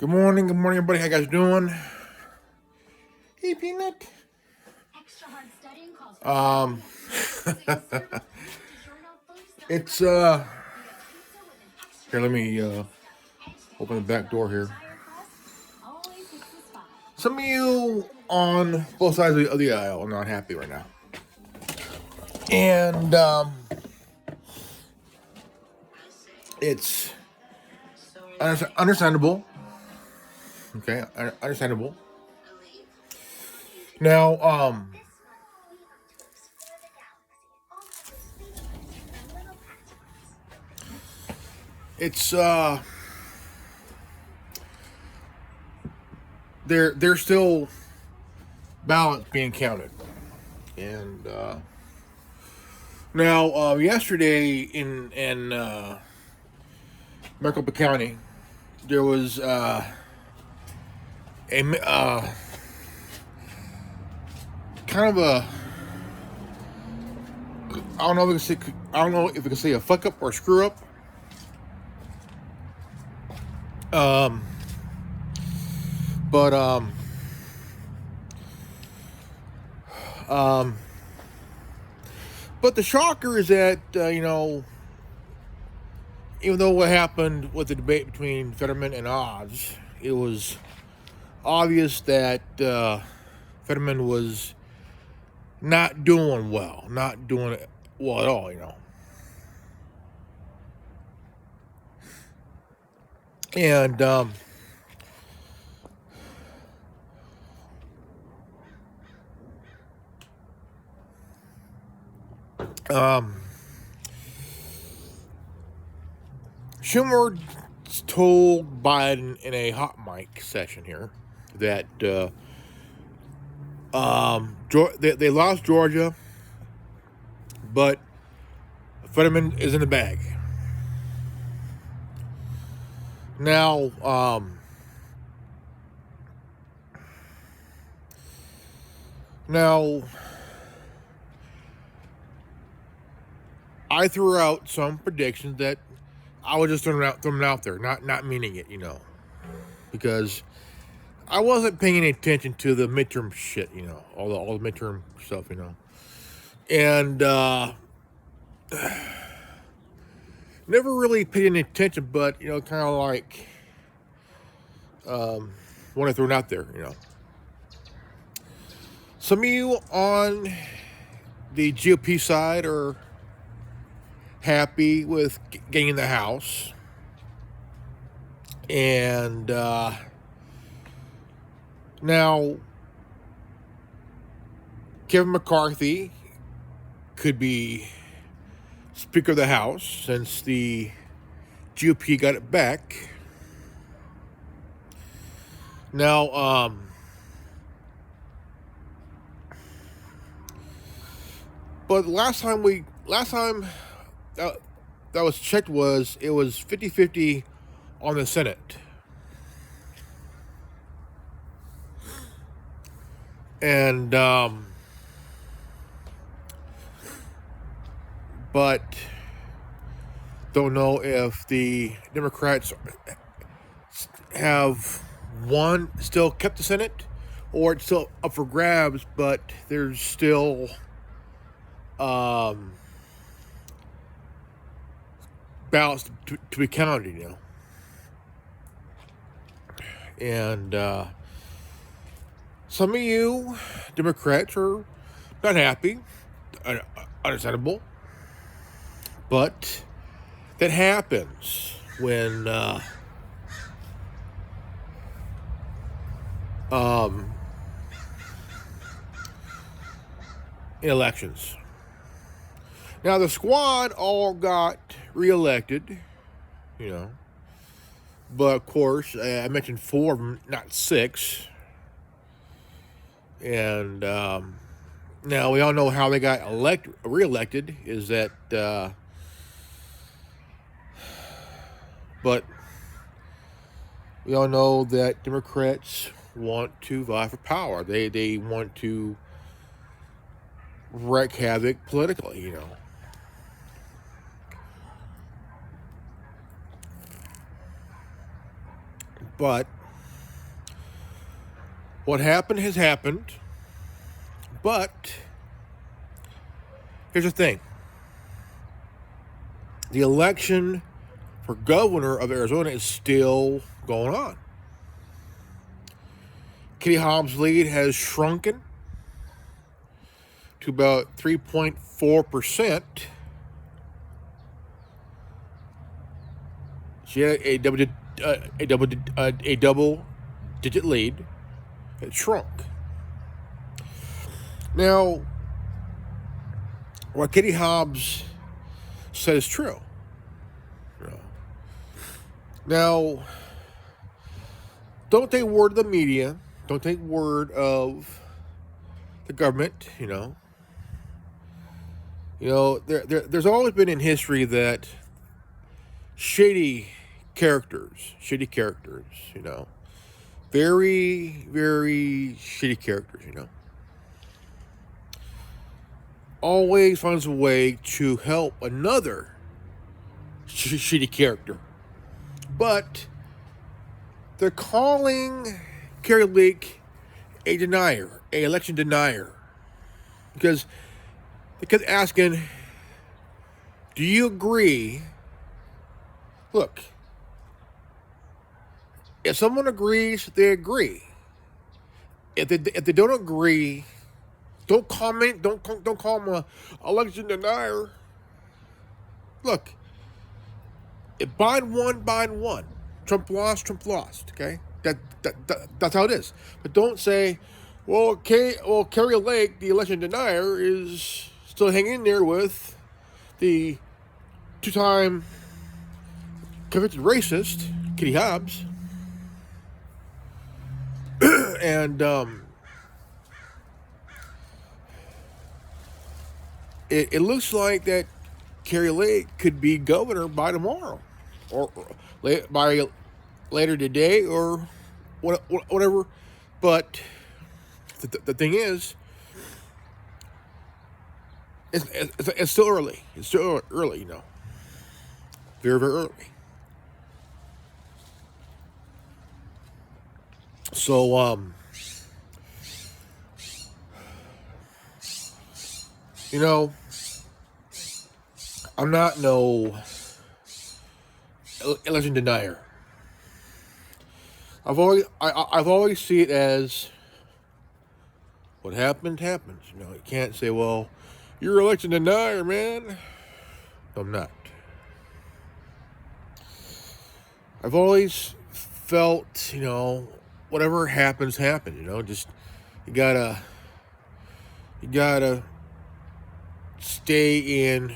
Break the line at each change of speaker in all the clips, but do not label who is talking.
Good morning, everybody. How you guys doing? Hey, Peanut. Um, it's here. Let me open the back door here. Some of you on both sides of the aisle are not happy right now, and it's understandable. Okay, understandable. Now, it's there's still ballots being counted, and now yesterday in Maricopa County, there was a kind of a I don't know if we can say a fuck up or a screw up. Um, but um, but the shocker is that even though what happened with the debate between Fetterman and Oz, it was obvious that Fetterman was not doing well, not doing it well at all, and Schumer told Biden in a hot mic session here that they lost Georgia, but Fetterman is in the bag. Now, I threw out some predictions that I was just throwing them out there, not meaning it, because I wasn't paying any attention to the midterm shit, all the midterm stuff, and never really paid any attention, but kind of like want to throw it out there, Some of you on the GOP side are happy with getting the House, and now Kevin McCarthy could be Speaker of the House since the GOP got it back. Now, but last time that was checked it was 50-50 on the Senate. And but don't know if the Democrats have still kept the Senate, or it's still up for grabs, but there's still ballots to be counted, and some of you Democrats are not happy, understandable, but that happens when in elections. Now the squad all got reelected, but of course I mentioned 4 of them, not 6. And now we all know how they got reelected is that, but we all know that Democrats want to vie for power. They want to wreak havoc politically, But What happened has happened, but here's the thing. The election for governor of Arizona is still going on. Kitty Hobbs' lead has shrunken to about 3.4%. She had a double-digit lead. It shrunk. Now, what Kitty Hobbs said is true. Now, don't take word of the media. Don't take word of the government. There's always been in history that shady characters. Very, very shady characters. Always finds a way to help another shitty character. But they're calling Carrie Lake a denier, an election denier. Because they kept asking, do you agree? Look, if someone agrees, they agree. If they don't agree, don't comment. Don't call them an election denier. Look, if Biden won. Trump lost. Okay, that's how it is. But don't say, well, Carrie Lake, the election denier, is still hanging in there with the two-time convicted racist Kitty Hobbs, and it looks like that Carrie Lake could be governor by tomorrow, or by later today, or whatever. But the thing is, it's still early. It's still early, very, very early. So, I'm not no election denier. I've always see it as what happened happens. You can't say, well, you're an election denier, man. I'm not. I've always felt, whatever happens. Just you gotta stay in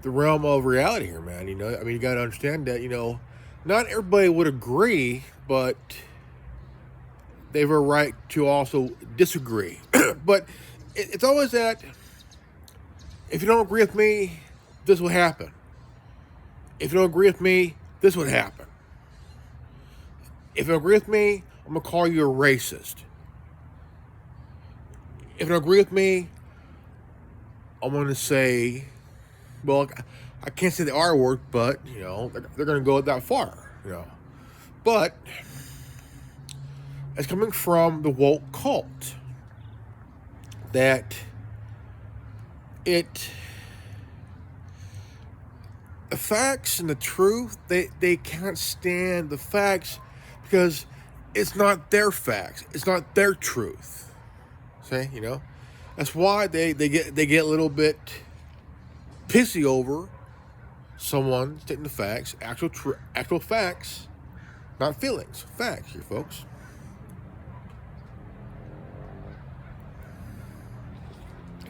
the realm of reality here, man. You got to understand that, not everybody would agree, but they have a right to also disagree. But it's always that, if you don't agree with me, this will happen. If you don't agree with me, this would happen. If you don't agree with me, I'm going to call you a racist. If you don't agree with me, I'm going to say, well, I can't say the R word, but, they're going to go that far, But it's coming from the woke cult that the facts and the truth, they can't stand the facts because it's not their facts. It's not their truth. See, that's why they get a little bit pissy over someone stating the facts, actual facts, not feelings, facts here, folks.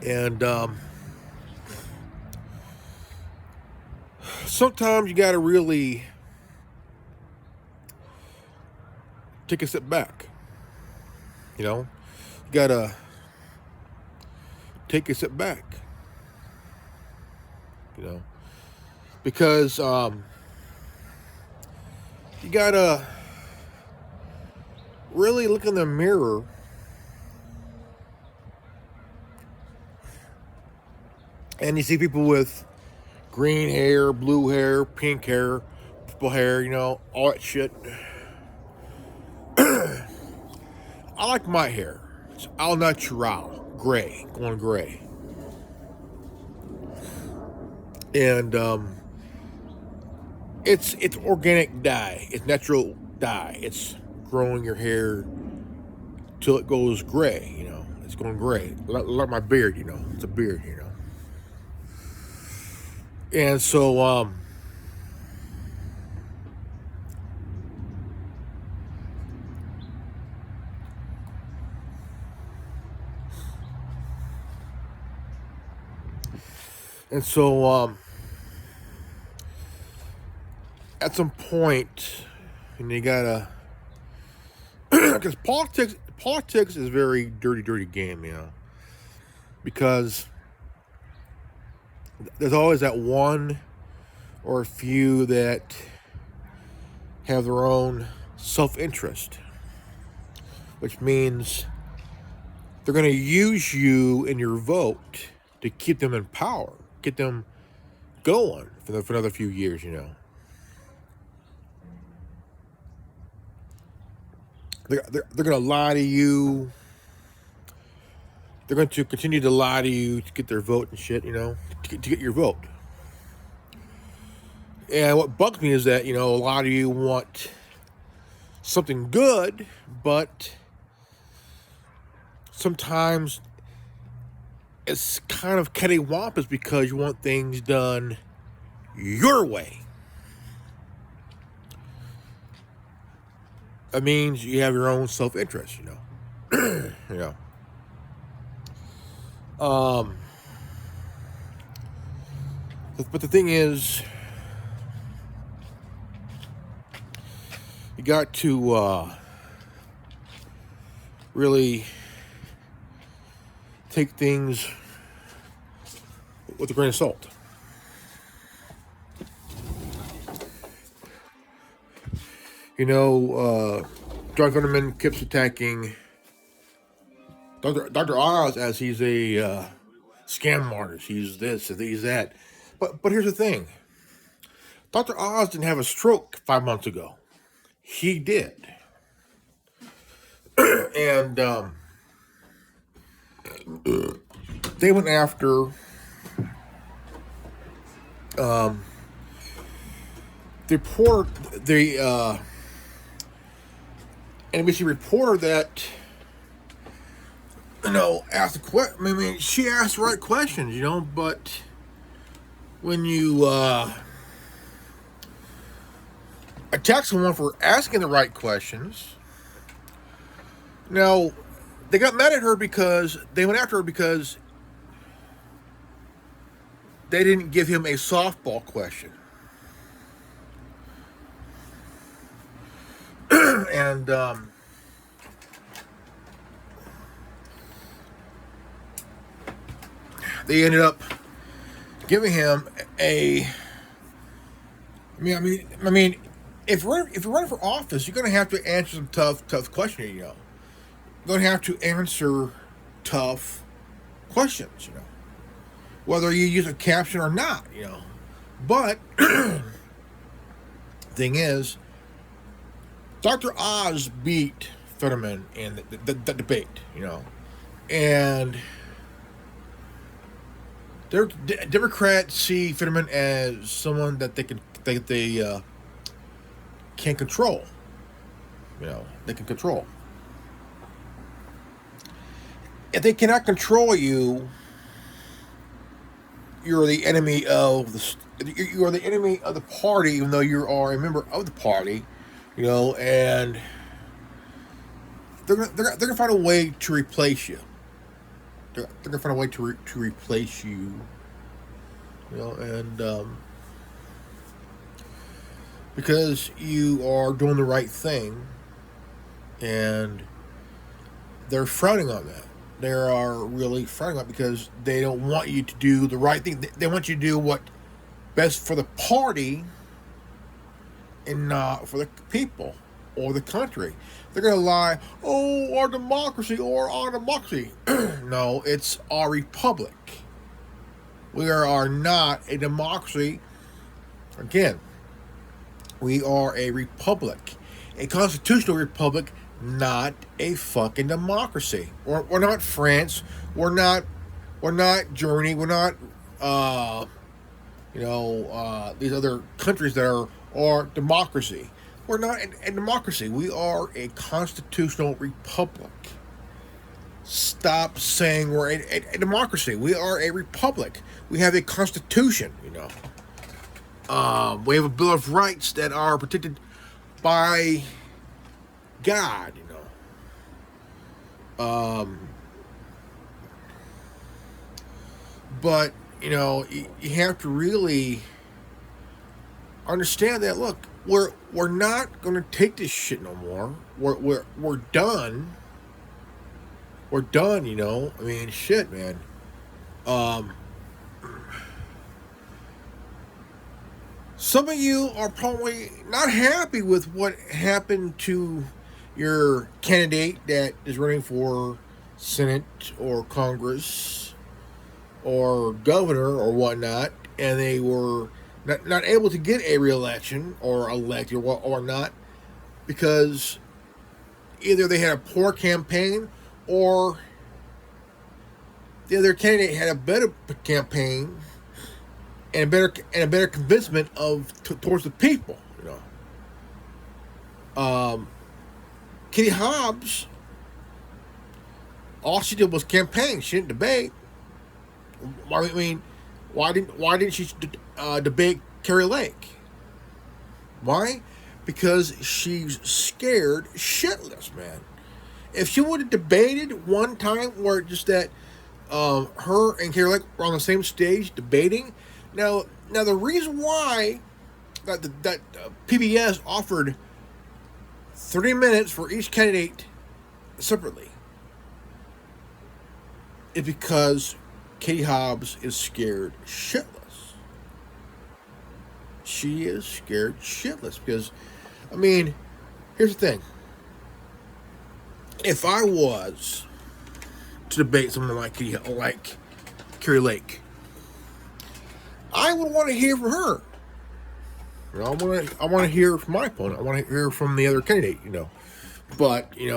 And sometimes you got to really take a step back. You got to take a step back. Because you got to really look in the mirror and you see people with green hair, blue hair, pink hair, purple hair, all that shit. I like my hair. It's al natural, gray, going gray. And it's organic dye. It's natural dye. It's growing your hair till it goes gray. It's going gray. Like my beard. It's a beard. And so at some point, you gotta, because politics is a very dirty game, because there's always that one or a few that have their own self-interest, which means they're going to use you and your vote to keep them in power, get them going for another few years, They're going to lie to you. They're going to continue to lie to you to get their vote and shit, to get your vote. And what bugs me is that, a lot of you want something good, but sometimes it's kind of cattywampus because you want things done your way. That means you have your own self-interest, But the thing is, you got to really take things with a grain of salt. John Fetterman keeps attacking Dr. Oz as he's a scam artist. He's this and he's that. But here's the thing. Dr. Oz didn't have a stroke 5 months ago. He did. And they went after the NBC reporter that asked the question. I mean, she asked the right questions, but when you attack someone for asking the right questions, they got mad at her because they went after her because they didn't give him a softball question. And they ended up giving him a. I mean, if you're running for office, you're going to have to answer some tough questions. You're going to have to answer tough questions. Whether you use a caption or not. But thing is, Dr. Oz beat Fetterman in the debate, and Democrats see Fetterman as someone that they can control. They can control. If they cannot control you, you're the enemy of you are the enemy of the party, even though you are a member of the party. And they're gonna find a way to replace you. They're gonna find a way to replace you. And because you are doing the right thing, and they're frowning on that. They are really frowning on it because they don't want you to do the right thing. They want you to do what best for the party and not for the people or the country. They're going to lie, our democracy. No, it's our republic. We are not a democracy. Again, we are a republic. A constitutional republic, not a fucking democracy. We're not France. We're not Germany. We're not these other countries that are democracy. We're not a democracy. We are a constitutional republic. Stop saying we're a democracy. We are a republic. We have a constitution. We have a Bill of Rights that are protected by God. But you have to really understand that. Look, we're not going to take this shit no more. We're done. We're done. I mean, shit, man. Some of you are probably not happy with what happened to your candidate that is running for Senate or Congress or governor or whatnot, and they were not able to get a re-election or elected or not because either they had a poor campaign or the other candidate had a better campaign and a better convincement towards the people. Kitty Hobbs, all she did was campaign. She didn't debate. I mean, why didn't she debate Carrie Lake? Why? Because she's scared shitless, man. If she would have debated one time where just that her and Carrie Lake were on the same stage debating. Now the reason why that PBS offered 30 minutes for each candidate separately is because Katie Hobbs is scared shitless. She is scared shitless because, I mean, here's the thing. If I was to debate someone like Carrie Lake, I would want to hear from her. I want to hear from my opponent. I want to hear from the other candidate. But you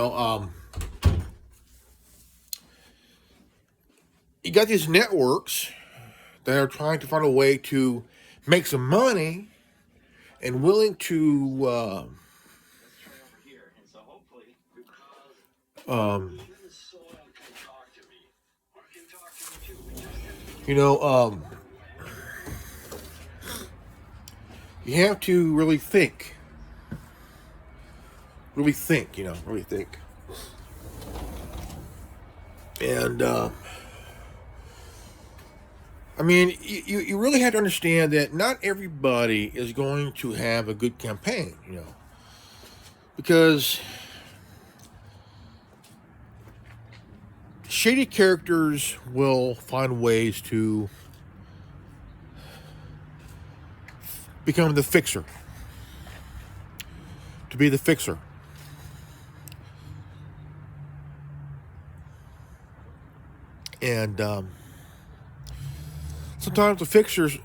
got these networks that are trying to find a way to make some money and willing to you have to really think. Really think. And I mean, you really have to understand that not everybody is going to have a good campaign, because shady characters will find ways to become the fixer, to be the fixer. And sometimes the fixers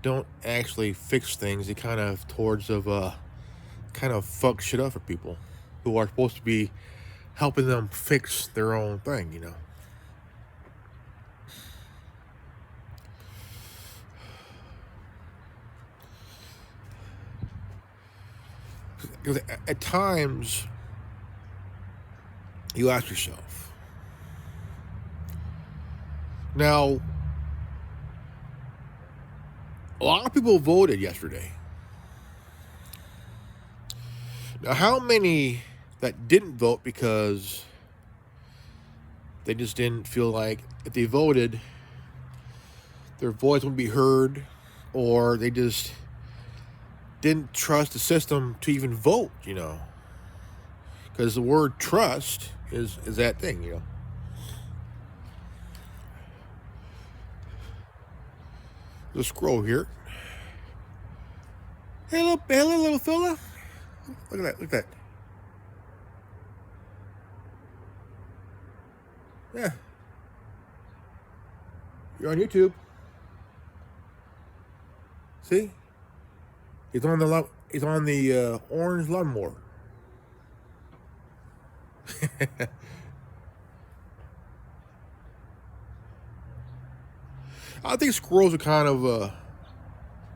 don't actually fix things. They kind of fuck shit up for people who are supposed to be helping them fix their own thing, Because at times, you ask yourself, now, a lot of people voted yesterday. Now, how many that didn't vote because they just didn't feel like if they voted, their voice would be heard, or they just didn't trust the system to even vote, because the word trust is that thing, Let's scroll here. Hey, little fella. Look at that. Yeah. You're on YouTube. See? He's on the He's on the orange lawnmower. I think squirrels are kind of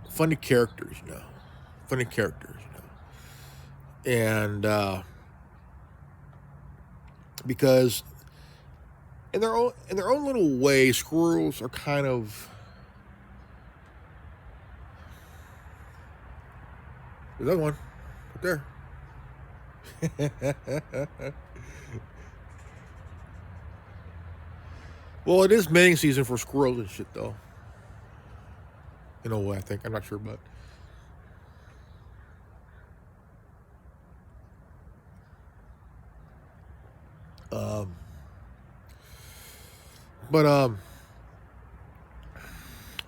funny characters, you know. Funny characters, you know. And because in their own little way, squirrels are kind of. There's another one right there. Well, it is mating season for squirrels and shit, though. In a way, I think. I'm not sure, but. Um, but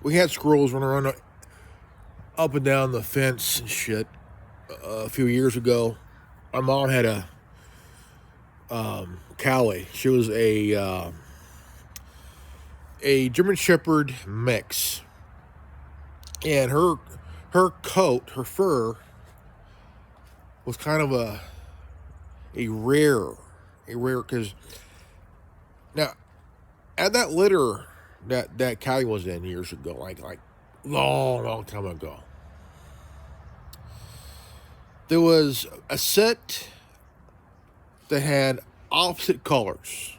we had squirrels running around up and down the fence and shit a few years ago. My mom had a Callie. She was a German Shepherd mix, and her coat, her fur, was kind of a rare because now at that litter that Callie was in years ago, like long time ago, there was a set that had opposite colors,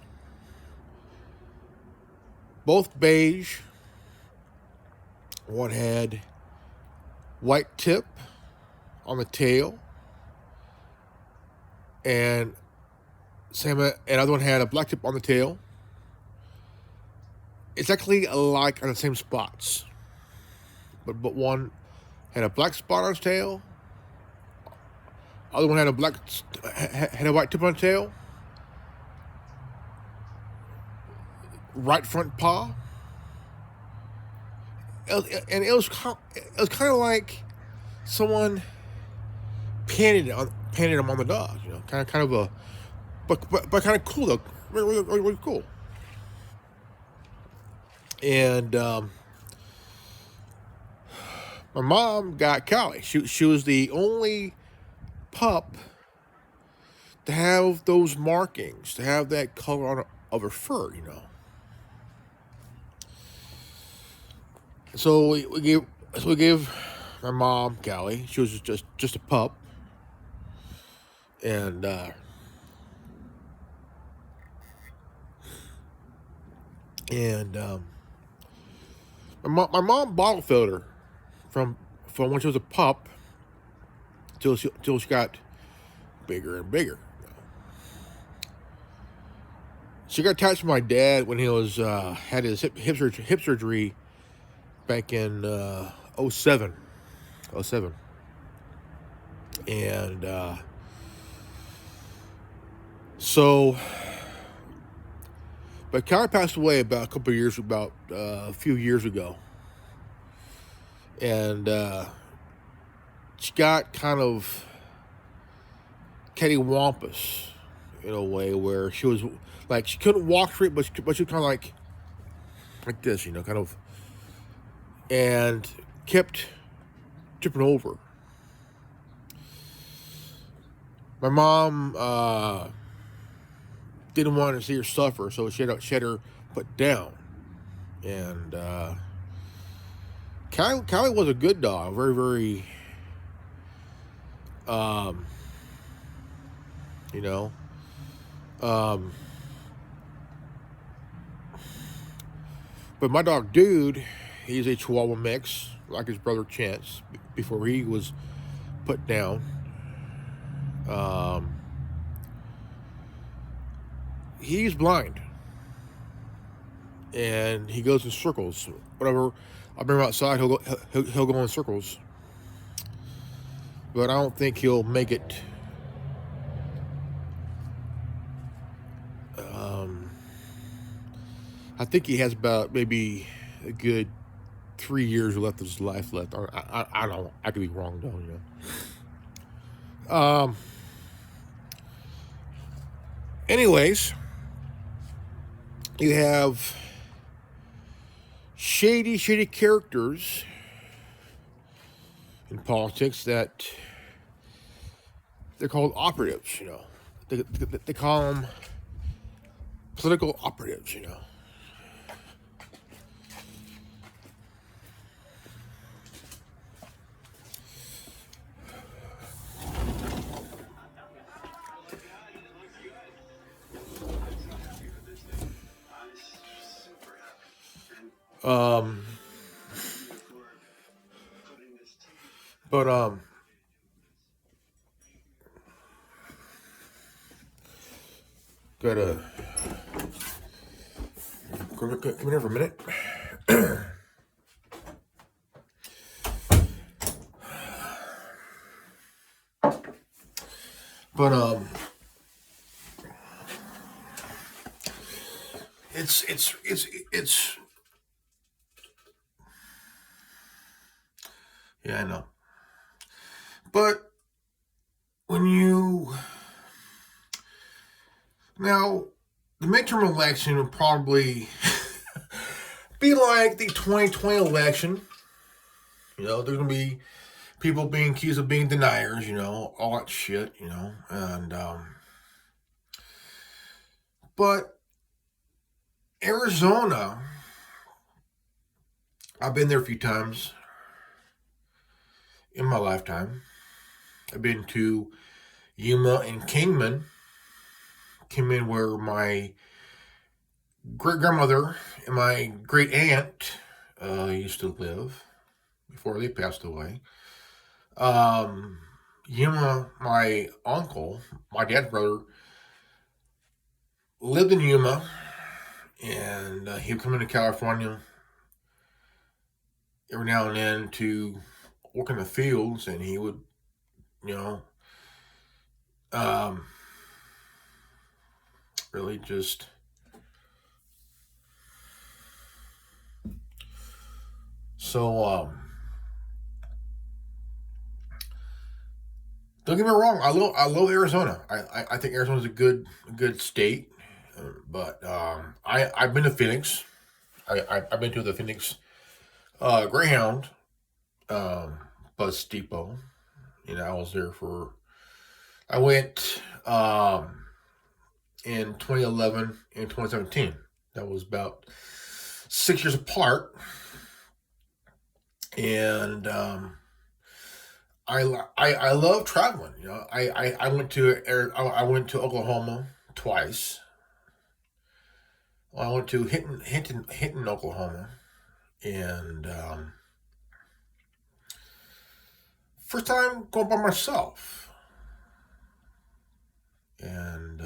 both beige. One had white tip on the tail, and another one had a black tip on the tail. Exactly alike on the same spots, but one had a black spot on its tail. Other one had a white tip on the tail. Right front paw. And it was kind of like someone painted him on the dog, you know, kind of a, but kind of cool though, really cool. And my mom got Callie. She was the only pup to have those markings, to have that color of her fur, you know. So we gave my mom Callie. She was just a pup, and my mom bottle fed her from when she was a pup till she got bigger and bigger. She got attached to my dad when he was had his hip surgery back in 07. And so, but Callie passed away about a few years ago, and she got kind of cattywampus in a way where she was like she couldn't walk straight, but she was kind of like this, you know, kind of, and kept tripping over. My mom didn't want to see her suffer, so she had her put down. And Callie was a good dog, very, very, you know, but my dog Dude, he's a Chihuahua mix, like his brother Chance, before he was put down. He's blind, and he goes in circles. Whenever I bring him outside, he'll go in circles. But I don't think he'll make it. I think he has about maybe a good 3 years left of his life left. I don't know. I could be wrong though, you know. Anyways, you have shady characters in politics that they're called operatives, you know. They call them political operatives, you know. Um, but gotta come here for a minute. But it's yeah, I know. But when you now the midterm election will probably be like the 2020 election. You know, there's gonna be people being accused of being deniers, you know, all that shit, you know, and but Arizona, I've been there a few times in my lifetime. I've been to Yuma and Kingman, where my great grandmother and my great aunt used to live before they passed away. Yuma, my uncle, my dad's brother, lived in Yuma, and he would come into California every now and then to work in the fields, and he would, you know, really just so don't get me wrong, I love Arizona. I think Arizona's a good state, but I've been to Phoenix. I've been to the Phoenix Greyhound bus depot. You know, I was there for. I went in 2011 and 2017. That was about 6 years apart, and I love traveling. You know, I went to Oklahoma twice. Well, I went to Hinton, Oklahoma, and first time going by myself, and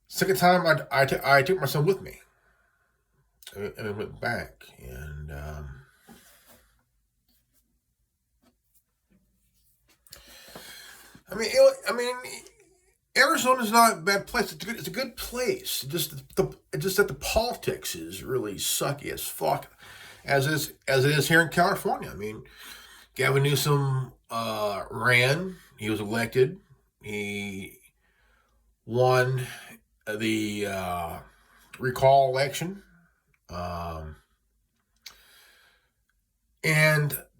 second time I took my son with me, and we went back, and I mean, Arizona's not a bad place. It's a good place. Just that the politics is really sucky as fuck, as it is here in California. I mean, Gavin Newsom ran. He was elected. He won the recall election, and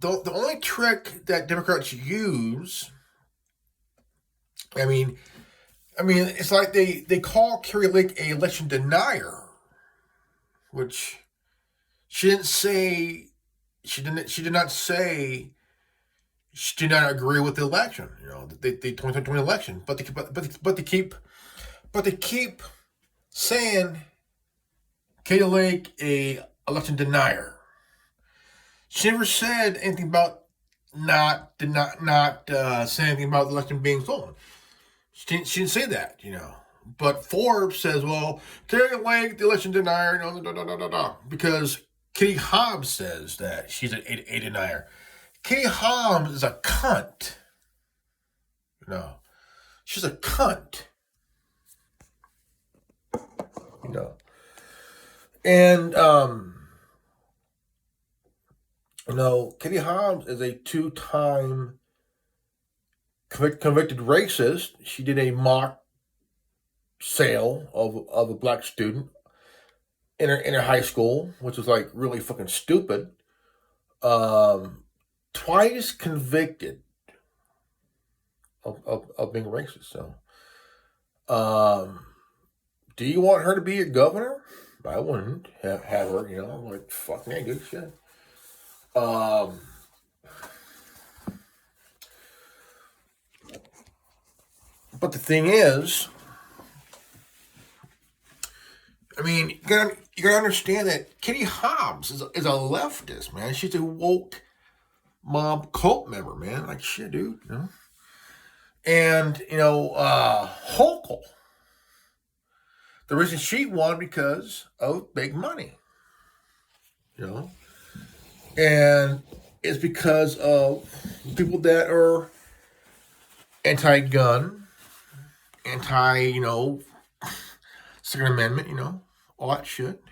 the only trick that Democrats use. I mean, it's like they call Carrie Lake a election denier, which she didn't say. She did not say she did not agree with the election. You know, the 2020 election, but they keep saying Katie Lake a election denier. She never said anything about not saying anything about the election being stolen. She didn't say that, you know. But Forbes says, well, Carrie Lake, the election denier, you know, because Katie Hobbs says that she's a denier. Katie Hobbs is a cunt. You know, she's a cunt. You know, and you know, Katie Hobbs is a 2-time convicted racist. She did a mock sale of a black student in her high school, which was like really fucking stupid. Twice convicted of being racist. So, um, do you want her to be your governor? I wouldn't have her. I'm like, fuck me, good shit. Um, but the thing is, I mean, you gotta understand that Kitty Hobbs is a leftist, man. She's a woke mob cult member, man. Like shit, dude. And Hochul. The reason she won because of big money, and it's because of people that are anti-gun, Second Amendment, all that shit.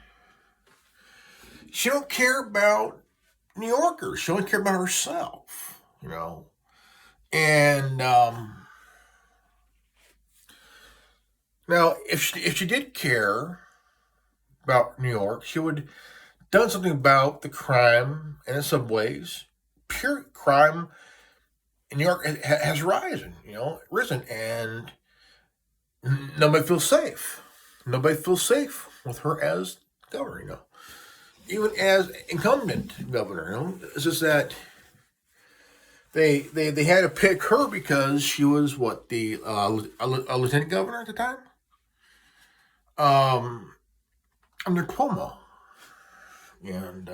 She don't care about New Yorkers. She only care about herself, And now, if she did care about New York, she would done something about the crime in the subways. Pure crime in New York has risen, and nobody feels safe. Nobody feels safe with her as governor, even as incumbent governor. It's just that they had to pick her because she was a lieutenant governor at the time, under Cuomo, and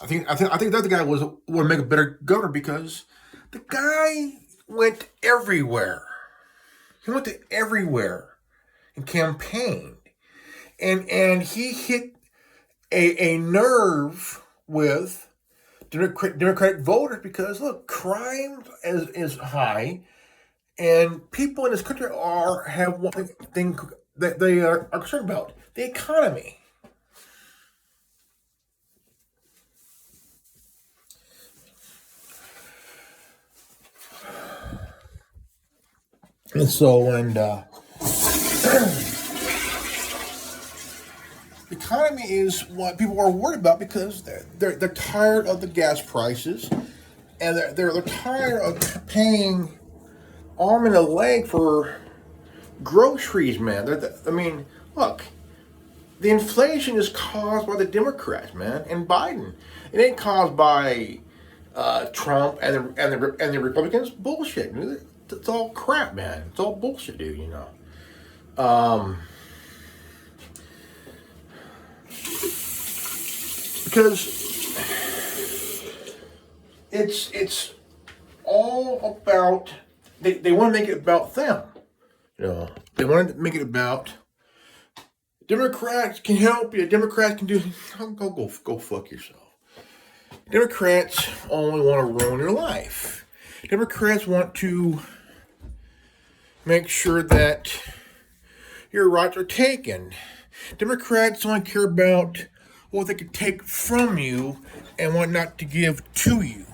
I think the other guy would make a better governor because the guy went everywhere. He went to everywhere and campaigned, and he hit a nerve with Democratic voters because look, crime is high, and people in this country have one thing that they are concerned about: the economy. And so, the economy is what people are worried about because they're tired of the gas prices, and they're tired of paying arm and a leg for groceries, man. Look, the inflation is caused by the Democrats, man, and Biden. It ain't caused by Trump and the Republicans. Bullshit. It's all crap, man. It's all bullshit, dude. Because it's all about they want to make it about them. They want to make it about Democrats can help you. Democrats can do. Go fuck yourself. Democrats only want to ruin your life. Democrats want to make sure that your rights are taken. Democrats only care about what they can take from you and what not to give to you.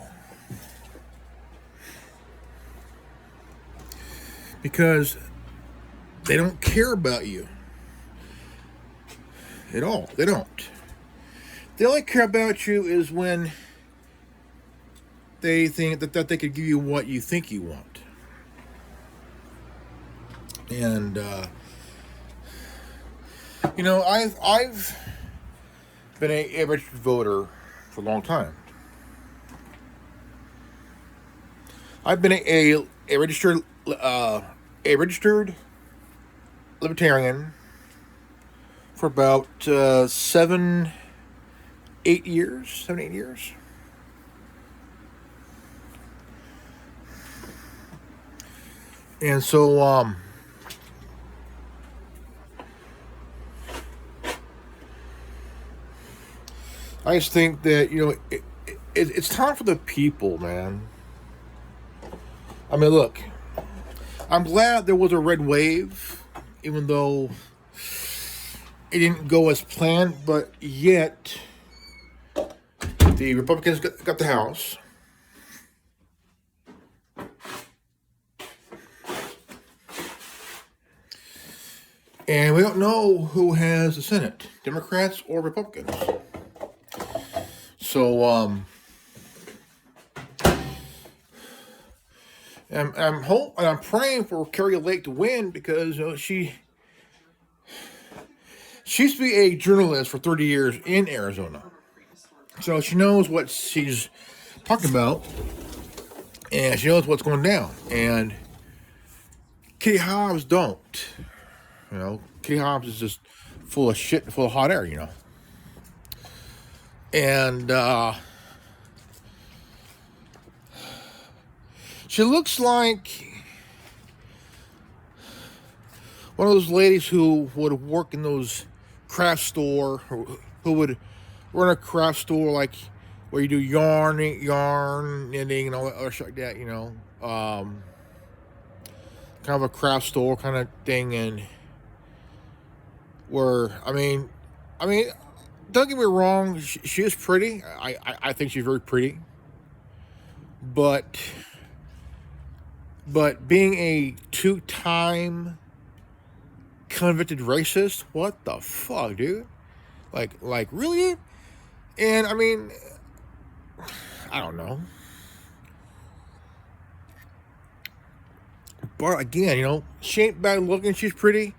Because they don't care about you at all. They don't. They only care about you is when they think that they could give you what you think you want. And I've been a registered voter for a long time. I've been a registered libertarian for about 7, 8 years. And so I just think that it's time for the people, man. I mean, look, I'm glad there was a red wave, even though it didn't go as planned, but yet the Republicans got the House. And we don't know who has the Senate, Democrats or Republicans. So, And I'm praying for Carrie Lake to win because she used to be a journalist for 30 years in Arizona, so she knows what she's talking about, and she knows what's going down. And Kitty Hobbs don't. Kitty Hobbs is just full of shit and full of hot air, And she looks like one of those ladies who would work in those craft store, who would run a craft store like where you do yarn knitting, and all that other shit like that, kind of a craft store kind of thing, and where I mean, don't get me wrong, she is pretty. I think she's very pretty, but being a two-time convicted racist, what the fuck, dude? Like really? And I mean, I don't know. But again, she ain't bad looking, she's pretty,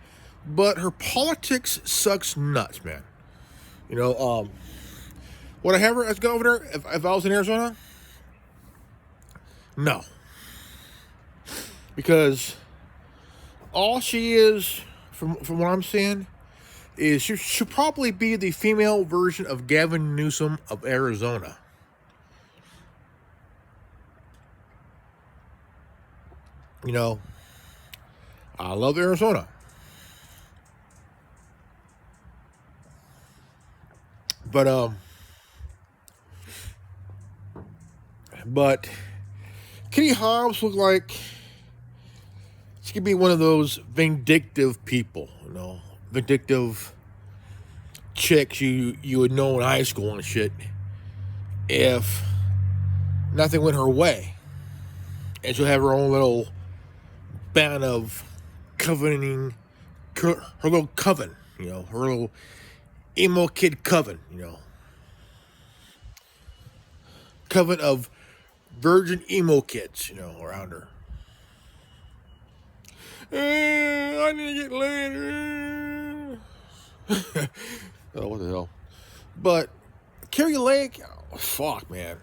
but her politics sucks nuts, man. Would I have her as governor if I was in Arizona? No. Because all she is, from what I'm saying, is she should probably be the female version of Gavin Newsom of Arizona. I love Arizona. But Kitty Hobbs looked like she could be one of those vindictive people, vindictive chicks you would know in high school and shit if nothing went her way. And she'll have her own little band of covening, her little coven, her little emo kid coven, coven of virgin emo kids, around her. I need to get laid. Oh, what the hell? But Carrie Lake, fuck, man.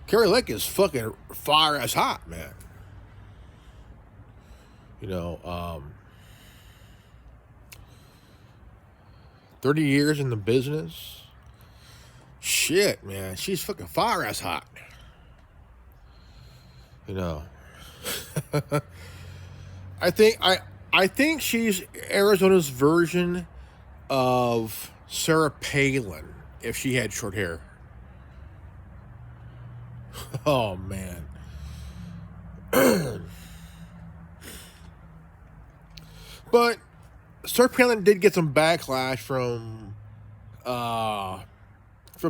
Carrie Lake is fucking fire as hot, man. 30 years in the business. Shit, man. She's fucking fire as hot. I think she's Arizona's version of Sarah Palin if she had short hair. Oh, man. But Sarah Palin did get some backlash from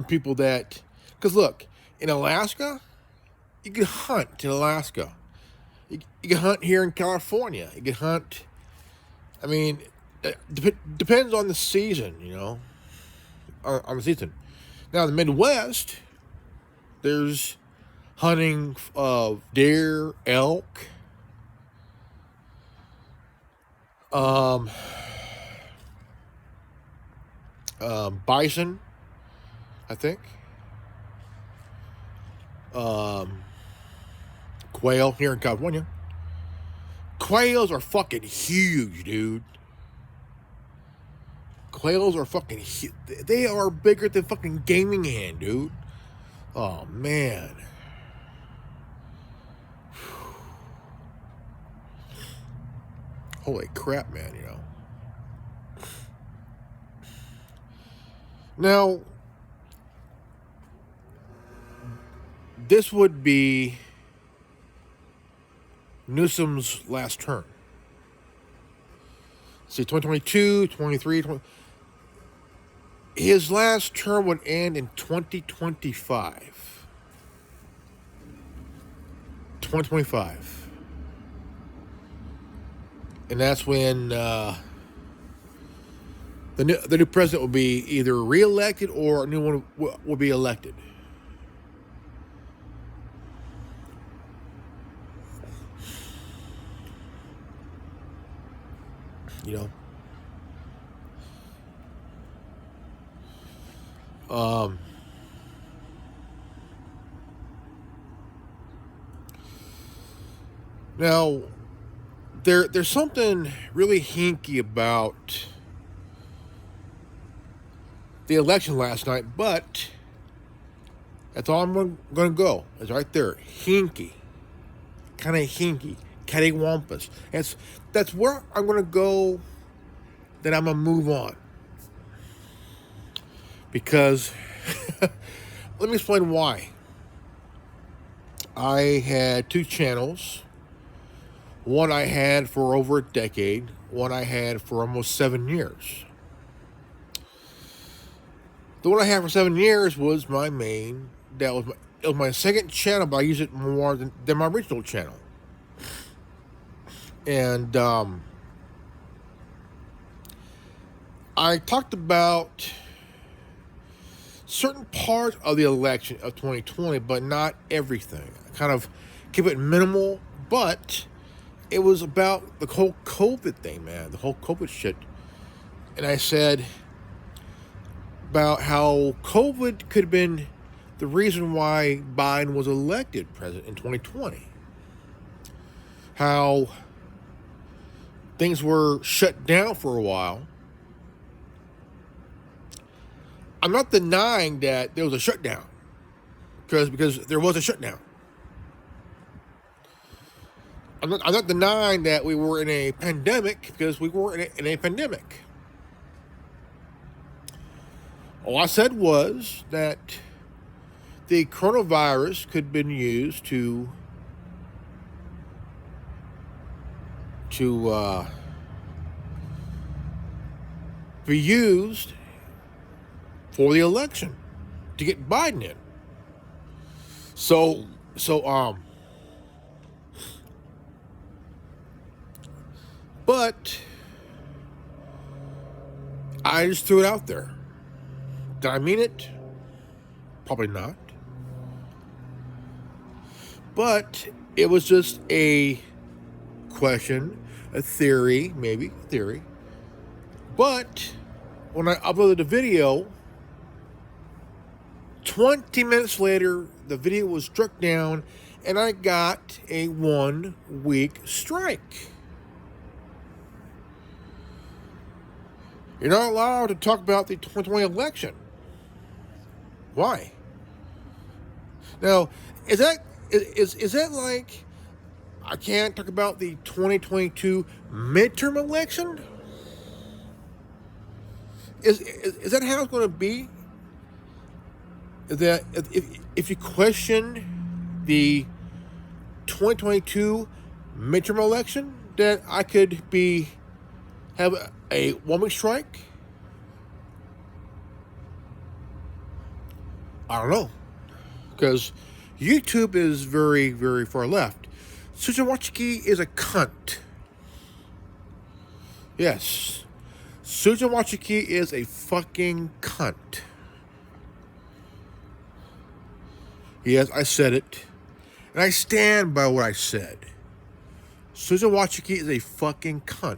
people that, because look, in Alaska, you can hunt in Alaska. You can hunt here in California. You can hunt. I mean, depends on the season, on the season. Now, in the Midwest, there's hunting of deer, elk, bison, I think, quail here in California. Quails are fucking huge, dude. Quails are fucking huge. They are bigger than fucking gaming hand, dude. Oh, man. Holy crap, man, Now, this would be Newsom's last term. See, 2022, 23, 20. His last term would end in 2025. 2025. And that's when the new president will be either reelected or a new one will be elected. you know. Now, there's something really hinky about the election last night, but that's all I'm going to go. It's right there. Hinky. Kind of hinky. Cattywampus. That's where I'm going to go. Then I'm going to move on. Because, let me explain why. I had two channels. One I had for over a decade. One I had for almost 7 years. The one I had for 7 years was my main. It was my second channel, but I use it more than my original channel. And I talked about certain parts of the election of 2020, but not everything. I kind of keep it minimal, but it was about the whole COVID thing, man, the whole COVID shit. And I said about how COVID could have been the reason why Biden was elected president in 2020. How things were shut down for a while. I'm not denying that there was a shutdown, because there was a shutdown. I'm not denying that we were in a pandemic, because we were in a pandemic. All I said was that the coronavirus could have been used to be used for the election to get Biden in. So but I just threw it out there. Did I mean it? Probably not. But it was just a question, a theory, maybe a theory. But when I uploaded the video, 20 minutes later, the video was struck down and I got a 1-week strike. You're not allowed to talk about the 2020 election. Why? Now, is that like I can't talk about the 2022 midterm election? Is that how it's going to be? That if you question the 2022 midterm election, that I could have a 1-week strike? I don't know, because YouTube is very, very far left. Susan Wojcicki is a cunt. Yes, Susan Wojcicki is a fucking cunt. Yes, I said it, and I stand by what I said. Susan Wojcicki is a fucking cunt.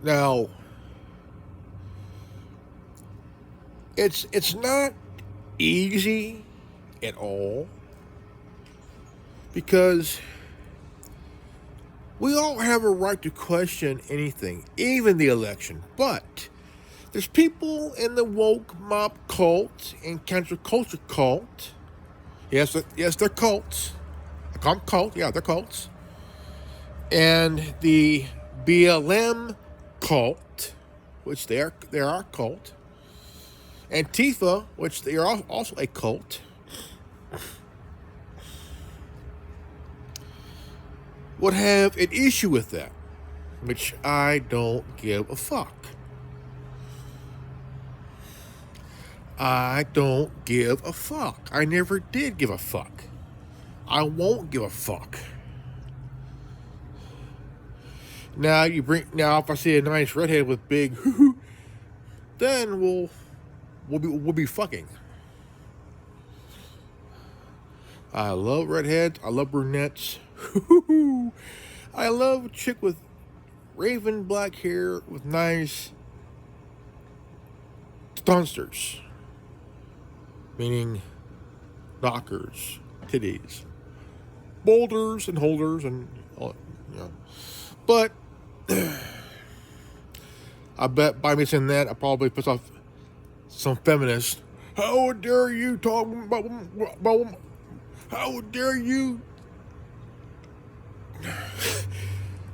Now, it's not easy at all, because we all have a right to question anything, even the election. But there's people in the woke mob cult and cancel culture cult. Yes, they're cults. I call them cult. Yeah, they're cults. And the BLM cult, which they are a cult. Antifa, which they are also a cult. Would have an issue with that, which I don't give a fuck. I don't give a fuck. I never did give a fuck. I won't give a fuck. Now if I see a nice redhead with big hoo-hoo, then we'll be fucking. I love redheads. I love brunettes. I love a chick with raven black hair with nice stunsters, meaning knockers, titties, boulders, and holders, and all, you know. But I bet by me saying that, I probably piss off some feminists. How dare you talk about how dare you?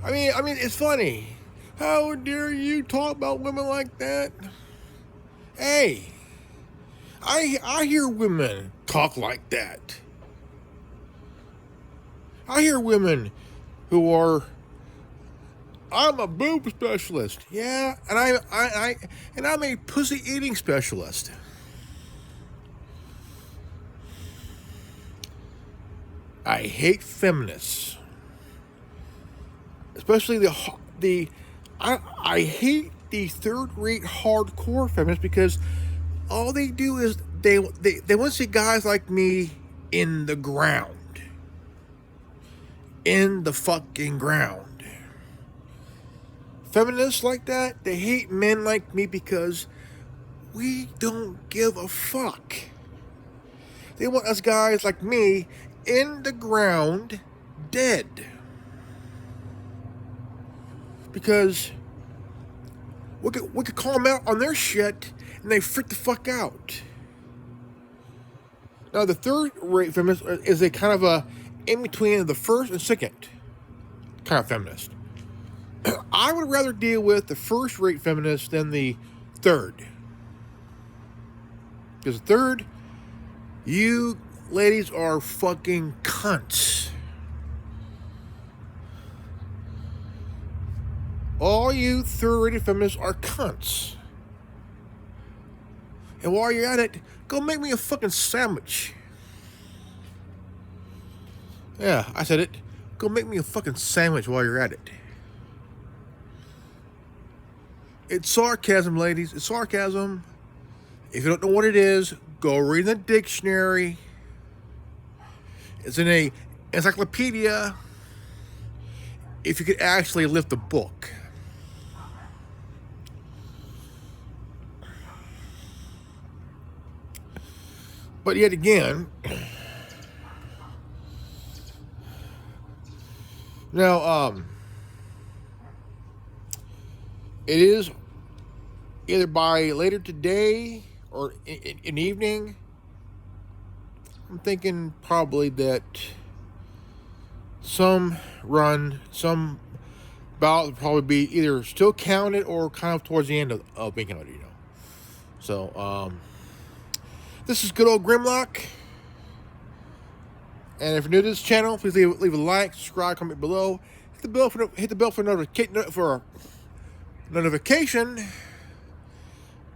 I mean, it's funny. How dare you talk about women like that? Hey, I hear women talk like that. I hear women who are, I'm a boob specialist. Yeah, and I'm a pussy eating specialist. I hate feminists, especially I hate the third-rate hardcore feminists because all they do is they want to see guys like me in the ground, in the fucking ground. Feminists like that, they hate men like me because we don't give a fuck. They want us guys like me in the ground, dead. Because we could call them out on their shit and they freak the fuck out. Now, the third-rate feminist is a kind of a in-between the first and second kind of feminist. I would rather deal with the first-rate feminist than the third. Because the third, you ladies are fucking cunts. All you third-rated feminists are cunts. And while you're at it, go make me a fucking sandwich. Yeah, I said it. Go make me a fucking sandwich while you're at it. It's sarcasm, ladies. It's sarcasm. If you don't know what it is, go read the dictionary. It's in a encyclopedia. If you could actually lift the book. But yet again, now, it is either by later today or in evening. I'm thinking probably that some ballot will probably be either still counted or kind of towards the end of being counted, you know. So, this is good old Grimlock. And if you're new to this channel, please leave a like, subscribe, comment below. Hit the bell for notification.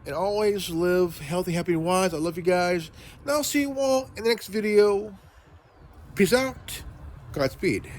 And always live healthy, happy, and wise. I love you guys. And I'll see you all in the next video. Peace out. Godspeed.